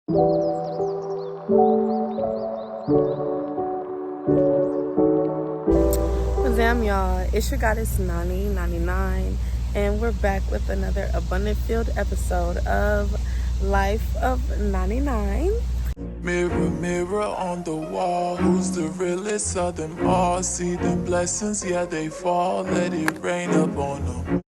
Damn, y'all, it's your goddess Nani 99, and we're back with another abundant filled episode of Life of 99. Mirror, mirror on the wall, who's the realest of them all? See them blessings, yeah, they fall, let it rain up on them.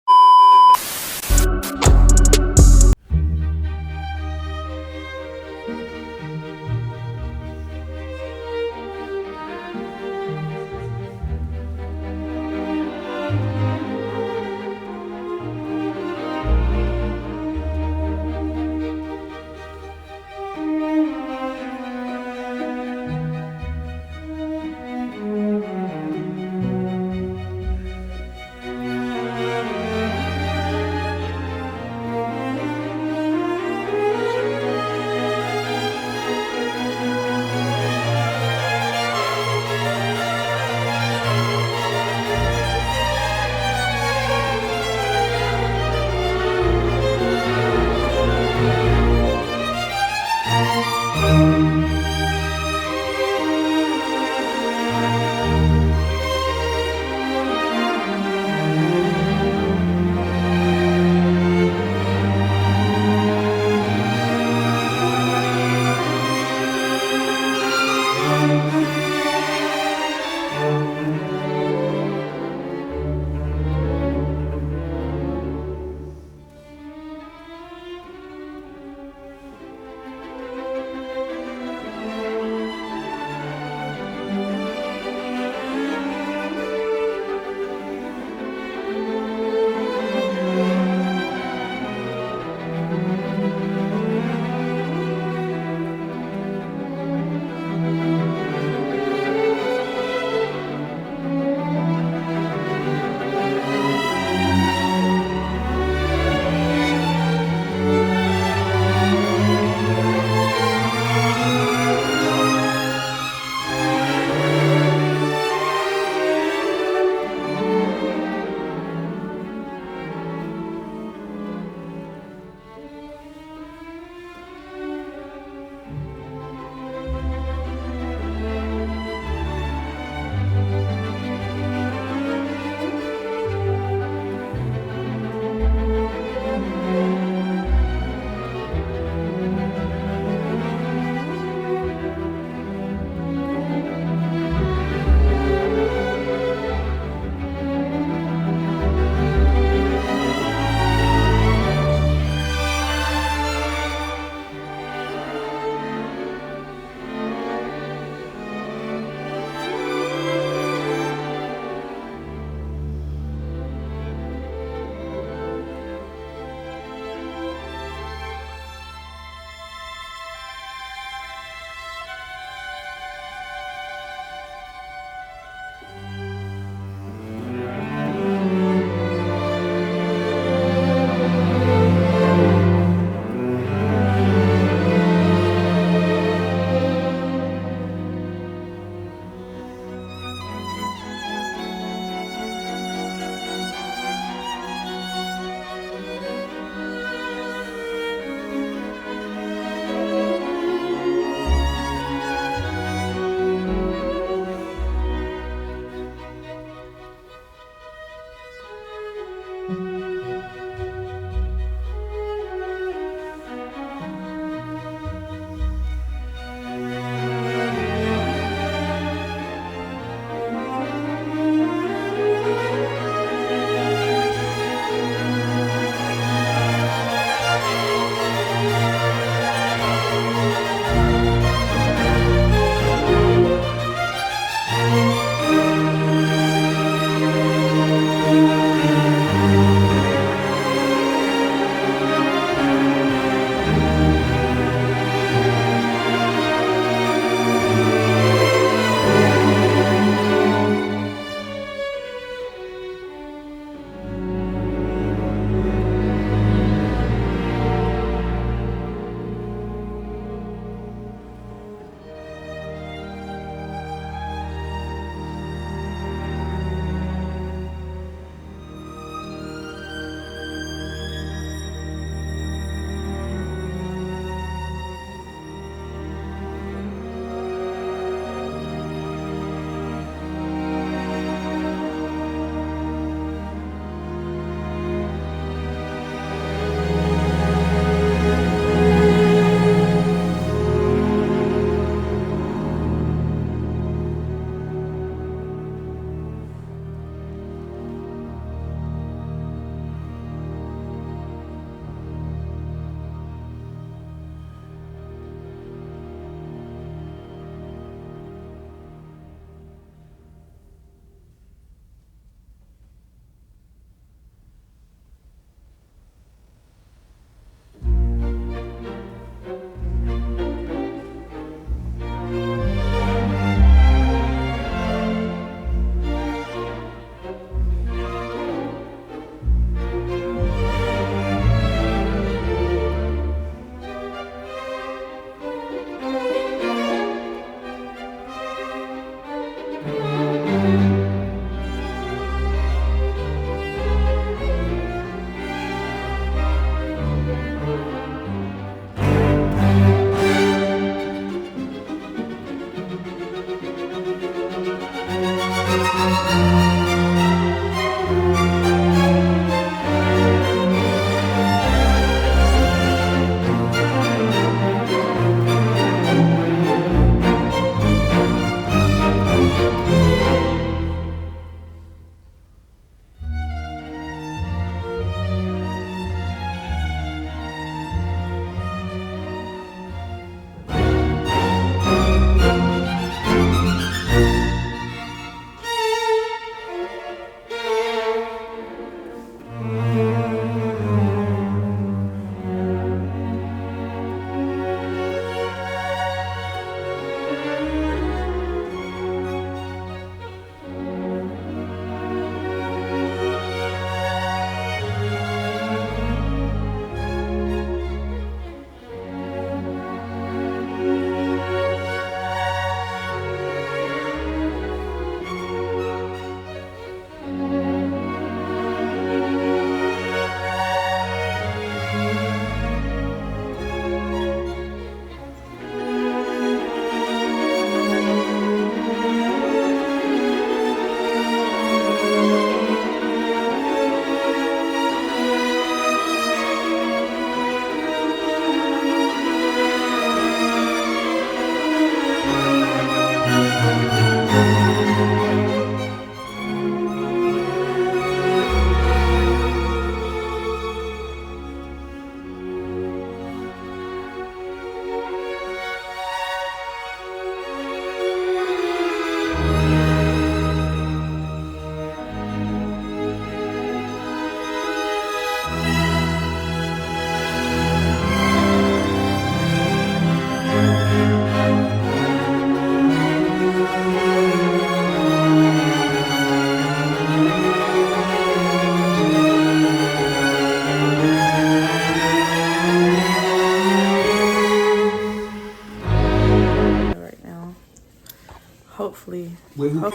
Hopefully. Who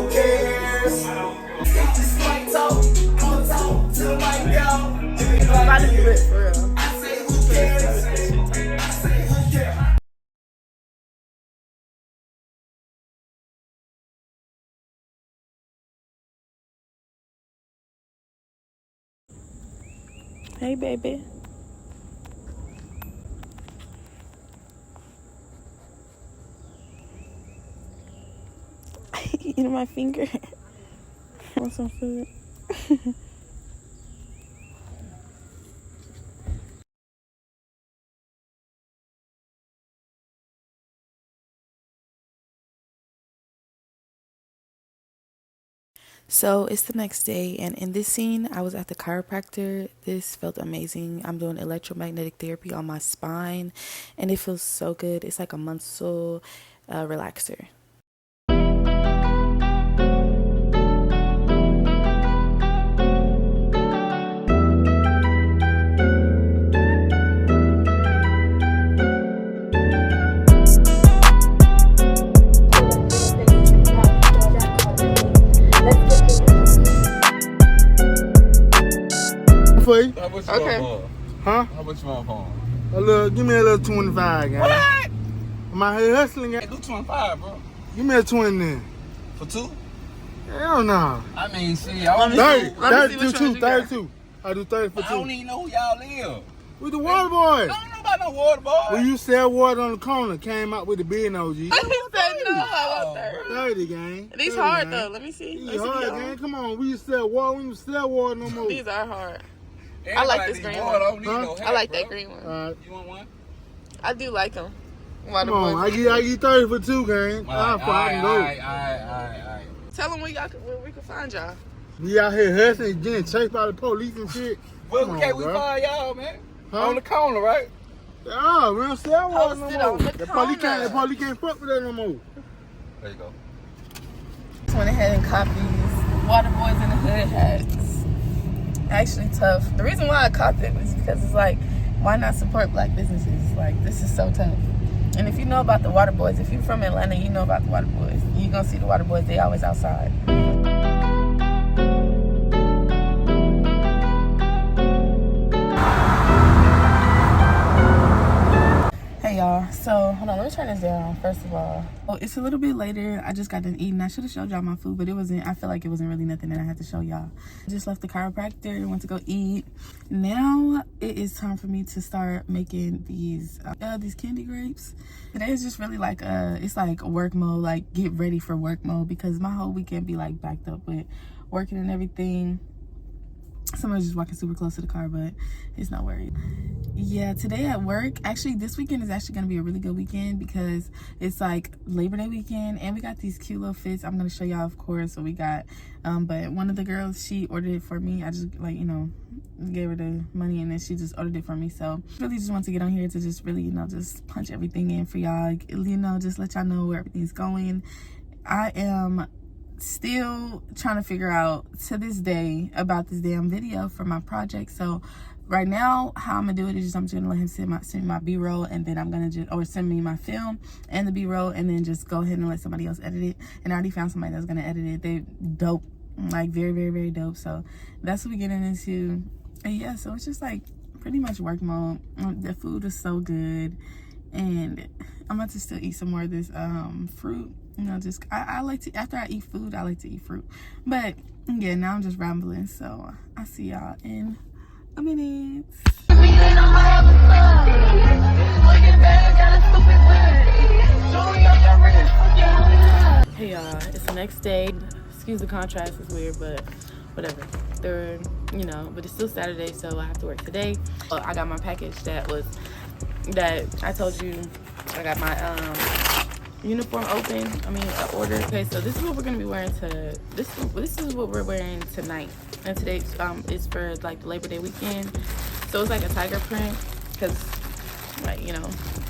cares? Just like talk, I'ma talk till I go. About to do it for real. I say who cares? I say who cares? Hey, baby. Eating my finger. Want some food? So it's the next day, and in this scene, I was at the chiropractor. This felt amazing. I'm doing electromagnetic therapy on my spine, and it feels so good. It's like a muscle relaxer. For you? How much Okay. you want for? Huh? How much you want for? Give me a little 25, guys. What? I'm out here hustling, Hey, guys. do 25, bro. Give me a 20 then. For two? Hell no. I mean, shit, I don't, 30, let me see 32, which ones you got. 32. I do 30 for I don't two. even know who y'all live. With the water boy. I don't know about no water, boy. When you sell water on the corner, came out with the big OG. He said no, I want 30. 30, gang. These 30, hard gang. though. Let me see. These Let me see hard, y'all. gang. Come on. We used to sell water. We don't sell water no more. These are hard. Everybody I like this need green water. one. I don't need Huh? no hat, I like bro. that green one. Alright. You want one? I do like them. Water Come on. I boys. give you 30 for two, gang. I'll fucking go. Alright. Tell them where we can find y'all. We out here hustling, getting chased by the police and shit. Well, Come okay, on, we bro. find y'all, man. Huh? On the corner, right? Ah, we don't sell water no Posted more. on the The police corner. can't fuck with that no more. There you go. Just went ahead and copied these Water Boys in the Hood hats. Actually tough. The reason why I caught them is because it's like, why not support black businesses? Like, this is so tough. And if you know about the Water Boys, if you're from Atlanta, you know about the Water Boys. You're gonna see the Water Boys, they always outside. Hey y'all, so hold on, let me turn this down first of all. Oh, it's a little bit later. I just got done eating. I should have showed y'all my food, but I feel like it wasn't really nothing that I had to show y'all. I just left the chiropractor, went to go eat. Now it is time for me to start making these candy grapes. Today is just really like it's like work mode, like get ready for work mode, because my whole weekend be like backed up with working and everything. Somebody's just walking super close to the car, but it's not worried. Yeah, today at work, actually this weekend is actually gonna be a really good weekend because it's like Labor Day weekend and we got these cute little fits. I'm gonna show y'all, of course, what we got. But one of the girls, she ordered it for me. I just like, gave her the money and then she just ordered it for me. So really just want to get on here to just really, just punch everything in for y'all. Just let y'all know where everything's going. I am still trying to figure out to this day about this damn video for my project. So right now how I'm gonna do it is just I'm just gonna let him send me my b-roll, and then I'm gonna send me my film and the b-roll, and then just go ahead and let somebody else edit it. And I already found somebody that's gonna edit it. They dope, like very, very, very dope. So that's what we're getting into. And yeah, so it's just like pretty much work mode. The food is so good, and I'm about to still eat some more of this fruit. I like to, after I eat food, I like to eat fruit. But yeah, now I'm just rambling. So I'll see y'all in a minute. Hey y'all, it's the next day. Excuse the contrast, it's weird, but whatever. But it's still Saturday, so I have to work today. I got my package that I told you. I got my uniform open. Order. Okay, so this is what we're gonna be wearing this is what we're wearing tonight. And today is for like the Labor Day weekend. So it's like a tiger print, because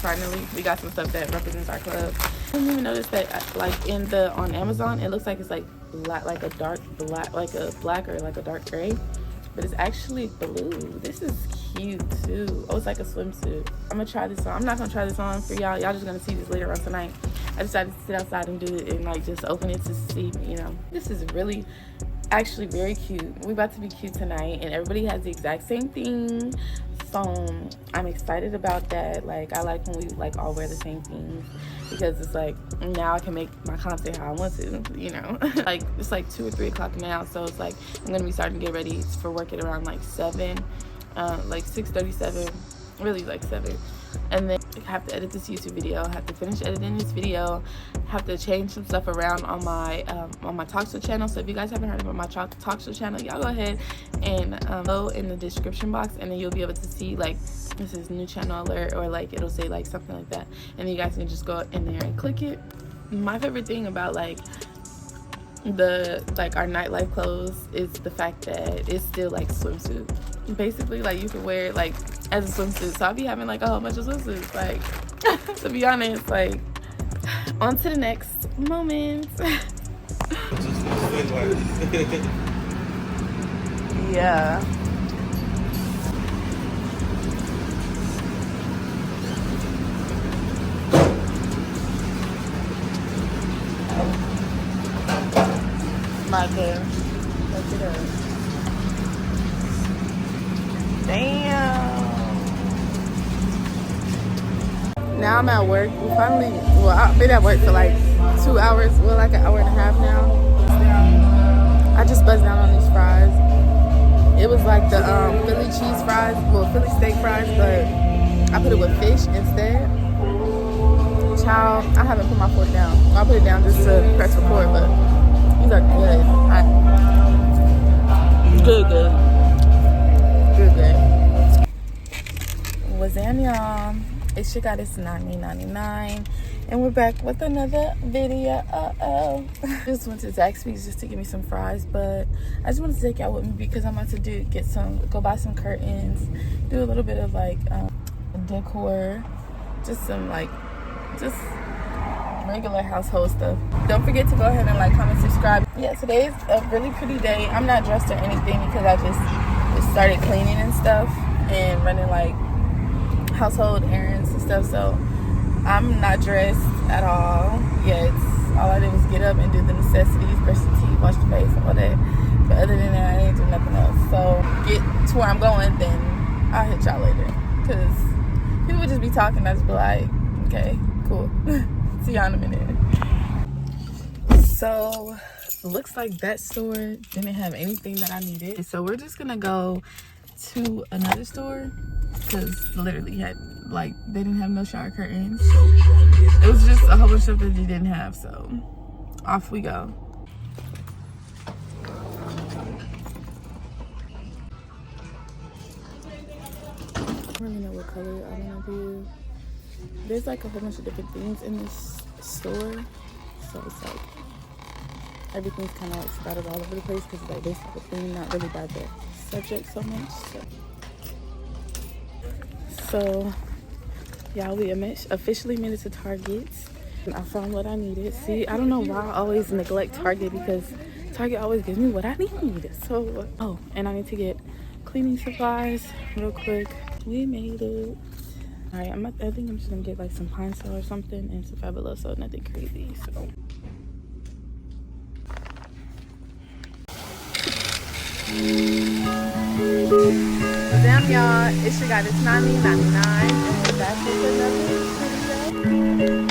finally we got some stuff that represents our club. I didn't even notice that on Amazon it looks like it's like black, like a dark black, like a black or like a dark gray, but it's actually blue. This is cute too. Oh, it's like a swimsuit. I'm gonna try this on. I'm not gonna try this on for y'all. Y'all just gonna see this later on tonight. I decided to sit outside and do it and like just open it to see, you know. This is really actually very cute. We about to be cute tonight and everybody has the exact same thing. So I'm excited about that. Like I like when we like all wear the same things because it's like now I can make my content how I want to, you know. Like it's like 2 or 3 o'clock now, so it's like I'm gonna be starting to get ready for work at around like 7, like 6:37, really like 7. And then I have to edit this YouTube video, have to finish editing this video, have to change some stuff around on my talk show channel. So if you guys haven't heard about my talk show channel, y'all go ahead and go in the description box and then you'll be able to see like this is new channel alert or like it'll say like something like that, and you guys can just go in there and click it. My favorite thing about like our nightlife clothes is the fact that it's still like swimsuit. Basically like you can wear it like as a swimsuit. So I'll be having like a whole bunch of swimsuits, like to be honest. Like on to the next moment. Yeah. Right there. Look it up. Damn. Now I'm at work. We finally, well, I've been at work for like 2 hours, well, like an hour and a half now. I just buzzed down on these fries. It was like the Philly cheese fries, well, Philly steak fries, but I put it with fish instead. Child, I haven't put my fork down. I put it down just to press record, but these are good. Good. What's up, y'all? It's your goddess Nani99, and we're back with another video. Just went to Zaxby's just to get me some fries, but I just wanted to take y'all with me because I'm about to go buy some curtains, do a little bit of like decor, just some like regular household stuff. Don't forget to go ahead and like, comment, subscribe. Yeah, today's a really pretty day. I'm not dressed or anything because I just started cleaning and stuff and running like household errands and stuff, so I'm not dressed at all yet. All I did was get up and do the necessities, brush the teeth, wash the face, all that. But other than that, I ain't do nothing else. So get to where I'm going, then I'll hit y'all later, because people just be talking. I just be like, okay, cool. See y'all in a minute. So looks like that store didn't have anything that I needed, so we're just gonna go to another store because literally had like they didn't have no shower curtains. It was just a whole bunch of stuff that they didn't have, so off we go. I don't really know what color I want to do. There's like a whole bunch of different things in this store, so it's like everything's kind of like sprouted all over the place because like this type of thing, not really by the subject so much. So y'all, we officially made it to Target. I found what I needed. See, I don't know why I always neglect Target because Target always gives me what I need. So, oh, and I need to get cleaning supplies real quick. We made it. All right, I think I'm just gonna get like some Pine Sol or something and some Fabulous, so nothing crazy. So. Damn, y'all, it's your goddess Nani99, and we're back with another video.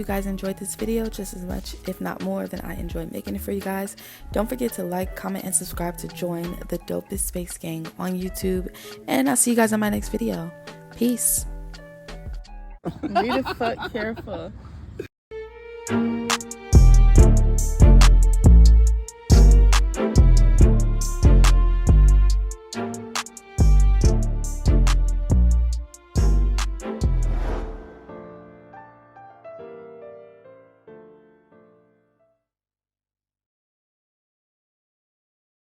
you guys enjoyed this video just as much, if not more, than I enjoyed making it for you guys. Don't forget to like, comment, and subscribe to join the Dopest Space Gang on YouTube. And I'll see you guys on my next video. Peace. Be the fuck careful.